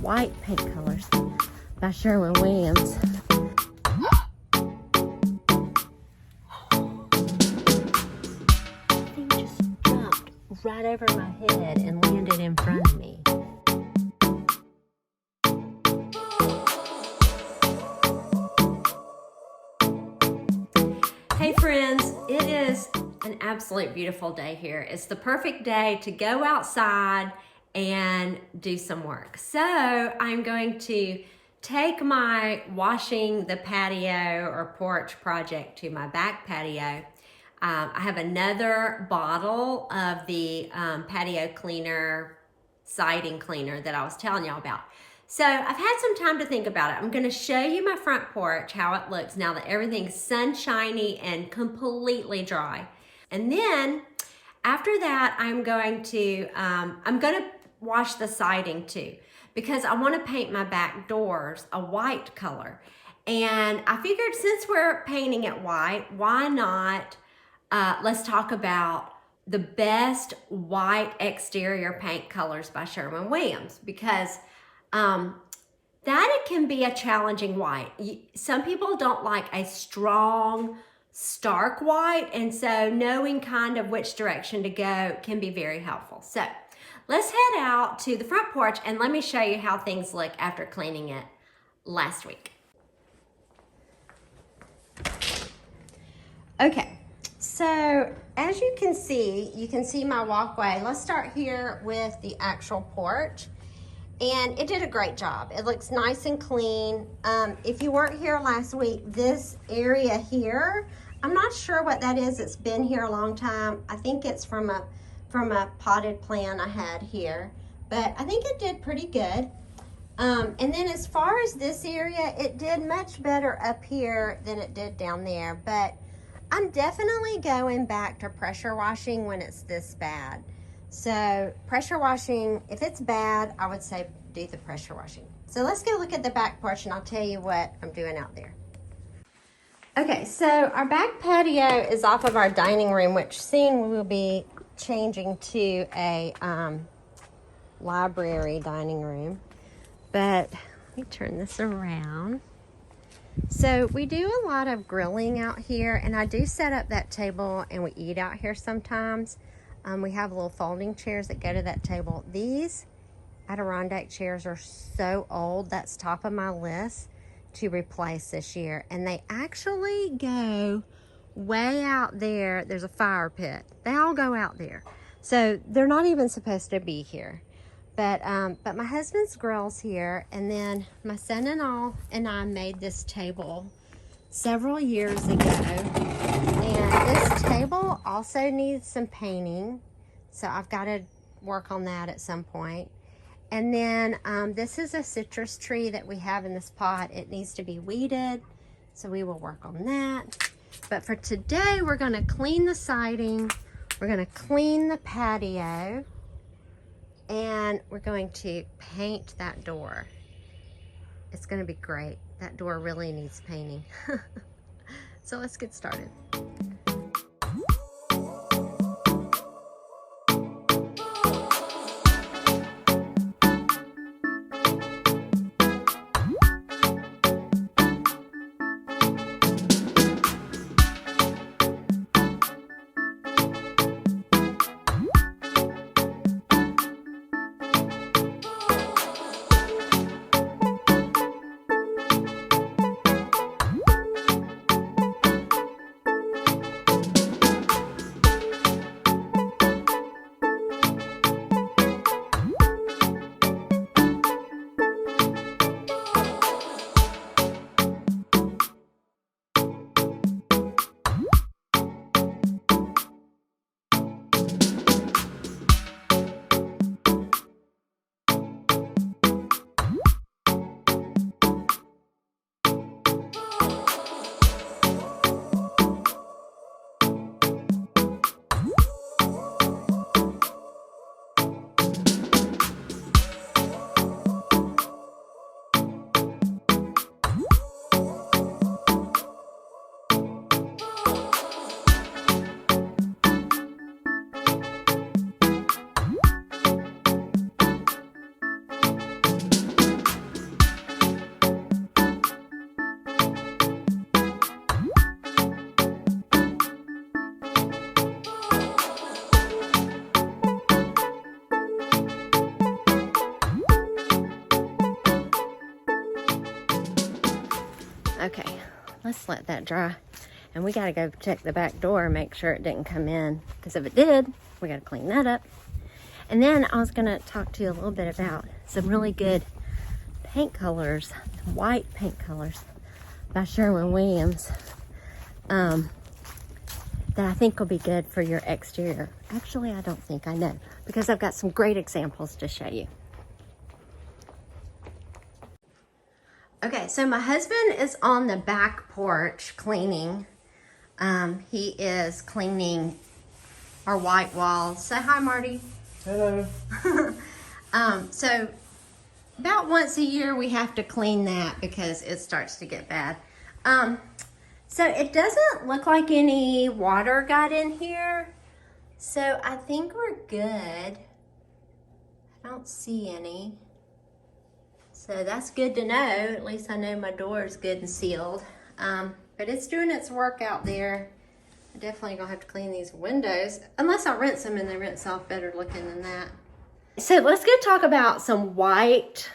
White paint colors by Sherwin Williams. That thing just jumped right over my head and landed in front of me. Hey friends, it is an absolute beautiful day here. It's the perfect day to go outside and do some work. So I'm going to take my washing the patio or porch project to my back patio. I have another bottle of the patio cleaner, siding cleaner that I was telling y'all about. So I've had some time to think about it. I'm gonna show you my front porch, how it looks now that everything's sunshiny and completely dry. And then after that, I'm gonna wash the siding too, because I wanna paint my back doors a white color. And I figured since we're painting it white, why not, let's talk about the best white exterior paint colors by Sherwin Williams, because that it can be a challenging white. Some people don't like a strong, stark white, and so knowing kind of which direction to go can be very helpful. So let's head out to the front porch and let me show you how things look after cleaning it last week. Okay, so as you can see my walkway. Let's start here with the actual porch. And it did a great job. It looks nice and clean. If you weren't here last week, this area here, I'm not sure what that is. It's been here a long time. I think it's from a potted plant I had here, but I think it did pretty good. And then as far as this area, it did much better up here than it did down there, but I'm definitely going back to pressure washing when it's this bad. So pressure washing, if it's bad, I would say do the pressure washing. So let's go look at the back porch and I'll tell you what I'm doing out there. Okay, so our back patio is off of our dining room, which soon we will be changing to a library dining room. But let me turn this around. So we do a lot of grilling out here, and I do set up that table and we eat out here sometimes. We have little folding chairs that go to that table. These Adirondack chairs are so old. That's top of my list to replace this year. And they actually go way out there. There's a fire pit. They all go out there. So they're not even supposed to be here. But my husband's grill's here. And then my son-in-law and I made this table several years ago. And this table also needs some painting, so I've got to work on that at some point. And then this is a citrus tree that we have in this pot. It needs to be weeded, so we will work on that. But for today, we're going to clean the siding, we're going to clean the patio, and we're going to paint that door. It's going to be great. That door really needs painting. So let's get started. let's let that dry. And we gotta go check the back door and make sure it didn't come in, because if it did, we gotta clean that up. And then I was gonna talk to you a little bit about some really good paint colors, white paint colors by Sherwin Williams, that I think will be good for your exterior. Actually, I don't think, I know, because I've got some great examples to show you. Okay, so my husband is on the back porch cleaning. He is cleaning our white walls. Say hi, Marty. Hello. So about once a year we have to clean that because it starts to get bad. So it doesn't look like any water got in here. So I think we're good. I don't see any. So that's good to know. At least I know my door is good and sealed. But it's doing its work out there. I'm definitely gonna have to clean these windows, unless I rinse them and they rinse off better looking than that. So let's go talk about some white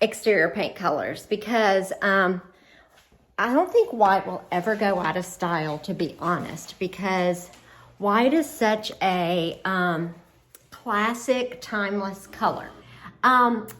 exterior paint colors, because I don't think white will ever go out of style, to be honest, because white is such a classic, timeless color.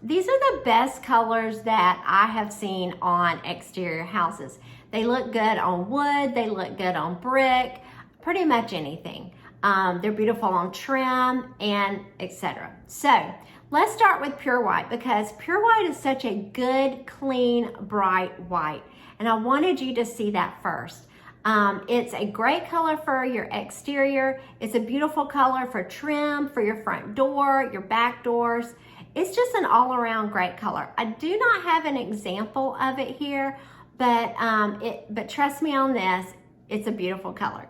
These are the best colors that I have seen on exterior houses. They look good on wood, they look good on brick, pretty much anything. They're beautiful on trim and etc. So let's start with pure white, because pure white is such a good, clean, bright white. And I wanted you to see that first. It's a great color for your exterior. It's a beautiful color for trim, for your front door, your back doors. It's just an all-around great color. I do not have an example of it here, but trust me on this, it's a beautiful color.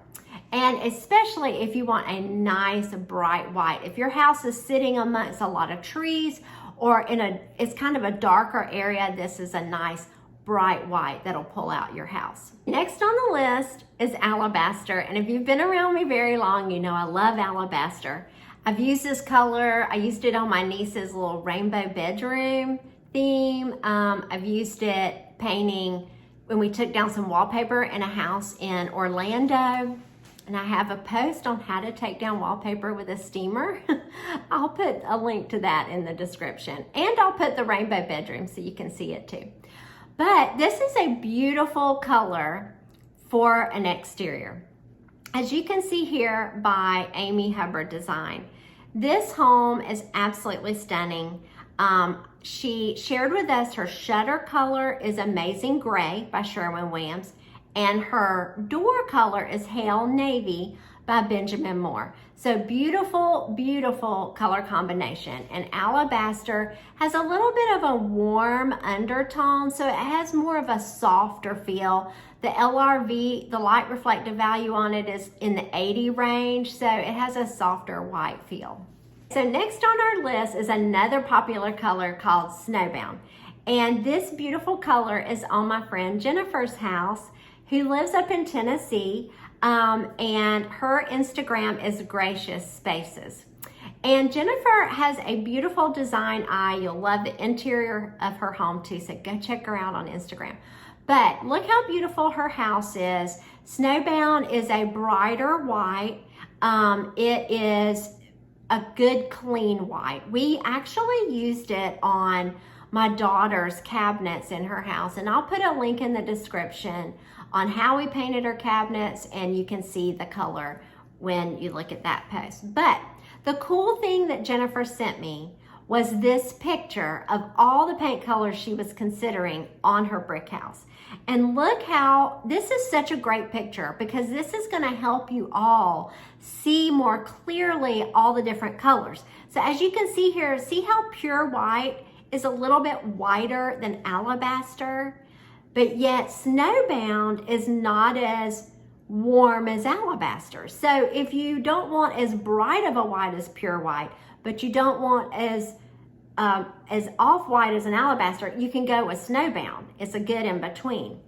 And especially if you want a nice bright white. If your house is sitting amongst a lot of trees or it's kind of a darker area, this is a nice bright white that'll pull out your house. Next on the list is Alabaster. And if you've been around me very long, you know I love Alabaster. I've used this color. I used it on my niece's little rainbow bedroom theme. I've used it painting when we took down some wallpaper in a house in Orlando. And I have a post on how to take down wallpaper with a steamer. I'll put a link to that in the description. And I'll put the rainbow bedroom so you can see it too. But this is a beautiful color for an exterior. As you can see here by Amy Hubbard Design, this home is absolutely stunning. She shared with us her shutter color is Amazing Gray by Sherwin Williams, and her door color is Hail Navy by Benjamin Moore. So beautiful, beautiful color combination. And Alabaster has a little bit of a warm undertone, so it has more of a softer feel. The LRV, the light reflective value on it, is in the 80 range, so it has a softer white feel. So next on our list is another popular color called Snowbound. And this beautiful color is on my friend Jennifer's house, who lives up in Tennessee, and her Instagram is Gracious Spaces. And Jennifer has a beautiful design eye. You'll love the interior of her home too, so go check her out on Instagram. But look how beautiful her house is. Snowbound is a brighter white. It is a good clean white. We actually used it on my daughter's cabinets in her house, and I'll put a link in the description on how we painted her cabinets, and you can see the color when you look at that post. But the cool thing that Jennifer sent me was this picture of all the paint colors she was considering on her brick house. And look how, this is such a great picture, because this is gonna help you all see more clearly all the different colors. So as you can see here, see how pure white is a little bit whiter than Alabaster, but yet Snowbound is not as warm as Alabaster. So if you don't want as bright of a white as pure white, but you don't want as off-white as an Alabaster, you can go with Snowbound. It's a good in between.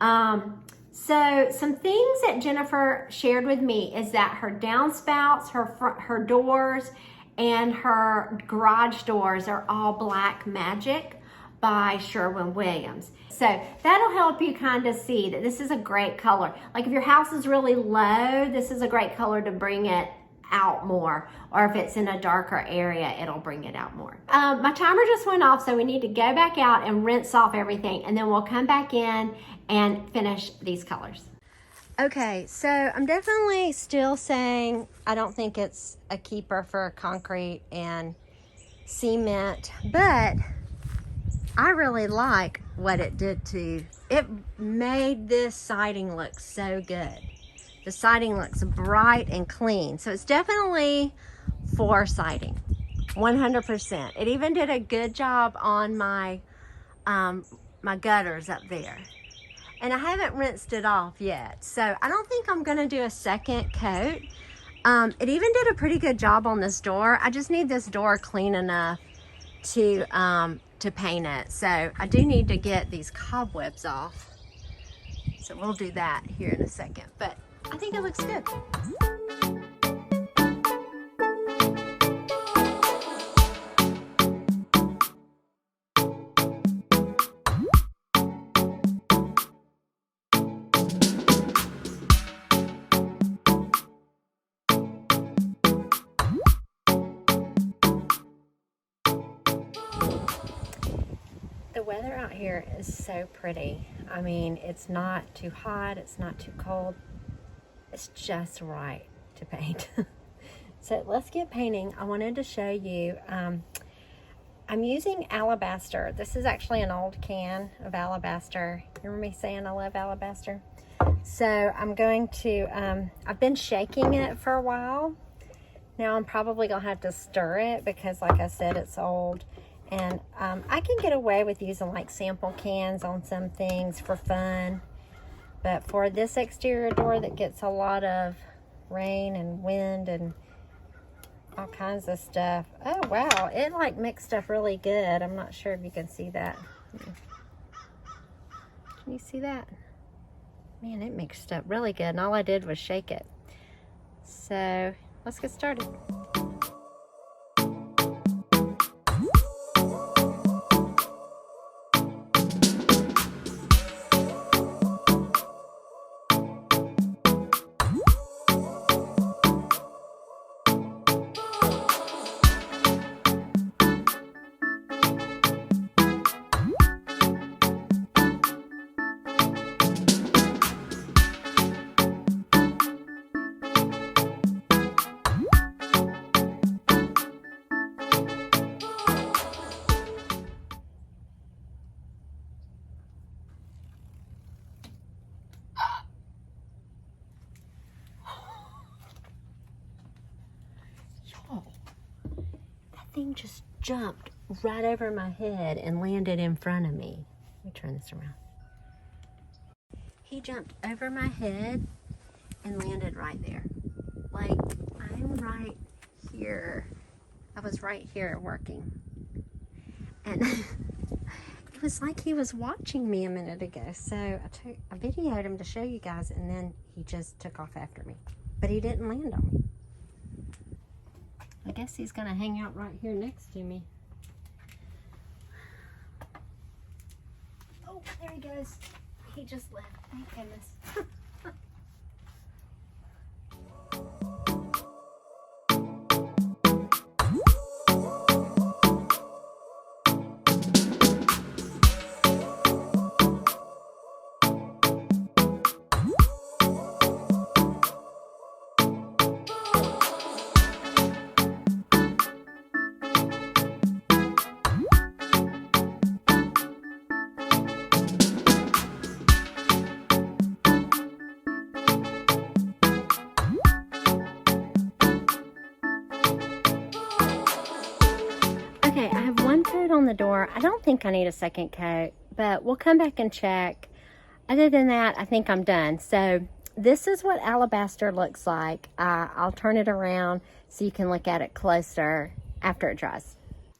So some things that Jennifer shared with me is that her downspouts, her doors, and her garage doors are all black magic. by Sherwin Williams. So that'll help you kind of see that this is a great color. Like if your house is really low, this is a great color to bring it out more, or if it's in a darker area, it'll bring it out more. My timer just went off, so we need to go back out and rinse off everything, and then we'll come back in and finish these colors. Okay, so I'm definitely still saying I don't think it's a keeper for concrete and cement, but I really like what it did to it. Made this siding look so good. The siding looks bright and clean, so it's definitely for siding, 100%. It even did a good job on my my gutters up there, and I haven't rinsed it off yet, so I don't think I'm gonna do a second coat. It even did a pretty good job on this door. I just need this door clean enough to paint it, so I do need to get these cobwebs off, so we'll do that here in a second, but I think it looks good. The weather out here is so pretty. I mean, it's not too hot, it's not too cold. It's just right to paint. So let's get painting. I wanted to show you, I'm using Alabaster. This is actually an old can of Alabaster. You remember me saying I love Alabaster? So I'm going to, I've been shaking it for a while. Now I'm probably gonna have to stir it because like I said, it's old. And I can get away with using like sample cans on some things for fun. But for this exterior door that gets a lot of rain and wind and all kinds of stuff. Oh, wow. It like mixed up really good. I'm not sure if you can see that. Can you see that? Man, it mixed up really good. And all I did was shake it. So let's get started. Thing just jumped right over my head and landed in front of me. Let me turn this around. He jumped over my head and landed right there. Like, I'm right here. I was right here working. And it was like he was watching me a minute ago. So I videoed him to show you guys, and then he just took off after me. But he didn't land on me. I guess he's gonna hang out right here next to me. Oh, there he goes. He just left. Thank goodness. Okay, I have one coat on the door. I don't think I need a second coat, but we'll come back and check. Other than that, I think I'm done. So this is what Alabaster looks like. I'll turn it around so you can look at it closer after it dries.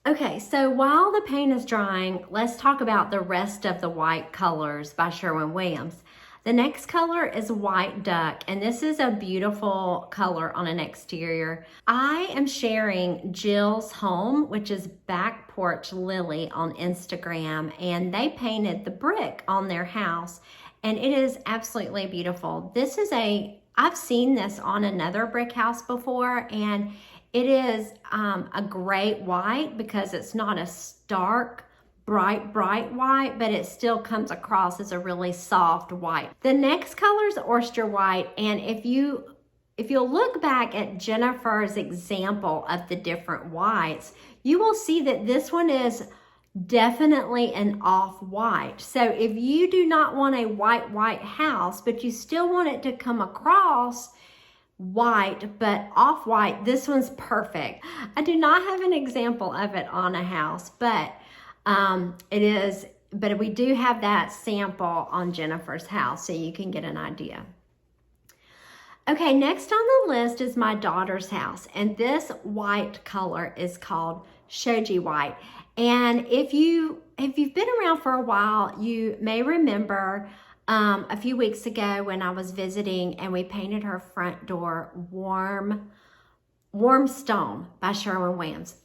Okay, so while the paint is drying, let's talk about the rest of the white colors by Sherwin Williams. The next color is White Duck, and this is a beautiful color on an exterior. I am sharing Jill's home, which is Back Porch Lily on Instagram, and they painted the brick on their house, and it is absolutely beautiful. This is I've seen this on another brick house before, and it is a great white because it's not a stark, bright white, but it still comes across as a really soft white. The next color is Oyster White, and if you'll look back at Jennifer's example of the different whites, you will see that this one is definitely an off-white. So if you do not want a white house, but you still want it to come across white but off-white, this one's perfect. I do not have an example of it on a house, but we do have that sample on Jennifer's house, so you can get an idea. Okay, next on the list is my daughter's house, and this white color is called Shoji White. And if you've been around for a while, you may remember a few weeks ago when I was visiting and we painted her front door Warm Stone by Sherwin Williams.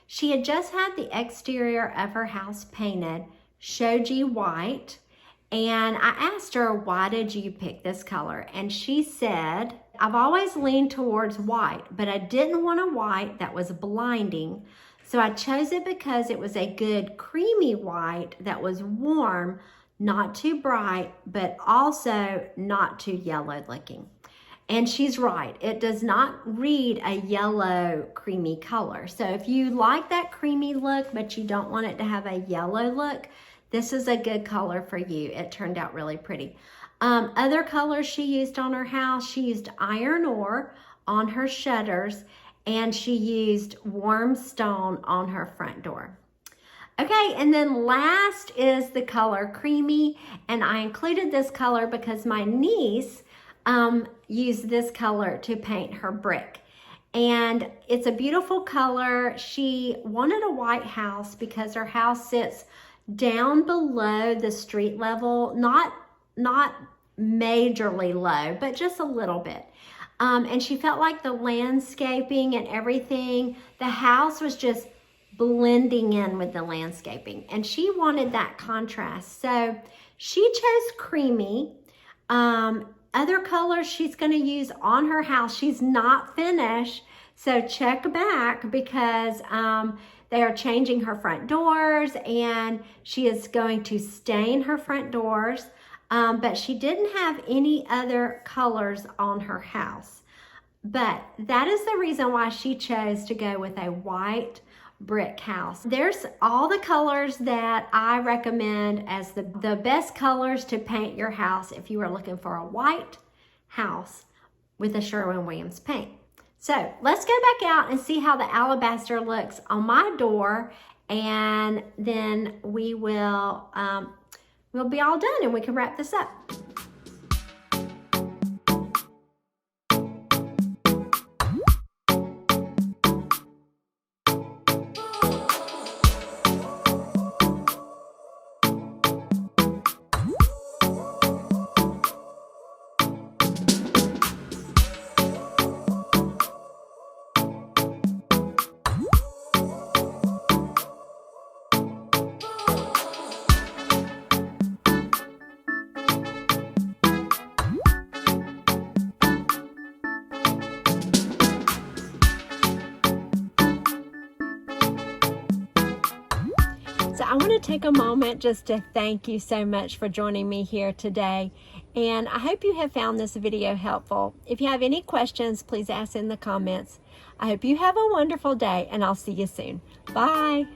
She had just had the exterior of her house painted Shoji White, and I asked her, why did you pick this color? And she said, I've always leaned towards white, but I didn't want a white that was blinding, so I chose it because it was a good creamy white that was warm, not too bright, but also not too yellow looking. And she's right, it does not read a yellow creamy color. So if you like that creamy look, but you don't want it to have a yellow look, this is a good color for you. It turned out really pretty. Other colors she used on her house, she used iron ore on her shutters, and she used warm stone on her front door. Okay, and then last is the color Creamy, and I included this color because my niece used this color to paint her brick. And it's a beautiful color. She wanted a white house because her house sits down below the street level, not majorly low, but just a little bit. And she felt like the landscaping and everything, the house was just blending in with the landscaping, and she wanted that contrast. So she chose Creamy. Other colors she's going to use on her house, she's not finished, so check back because they are changing her front doors, and she is going to stain her front doors, but she didn't have any other colors on her house. But that is the reason why she chose to go with a white brick house. There's all the colors that I recommend as the best colors to paint your house if you are looking for a white house with a Sherwin Williams paint. So let's go back out and see how the alabaster looks on my door, and then we will we'll be all done and we can wrap this up. So I want to take a moment just to thank you so much for joining me here today. And I hope you have found this video helpful. If you have any questions, please ask in the comments. I hope you have a wonderful day, and I'll see you soon. Bye.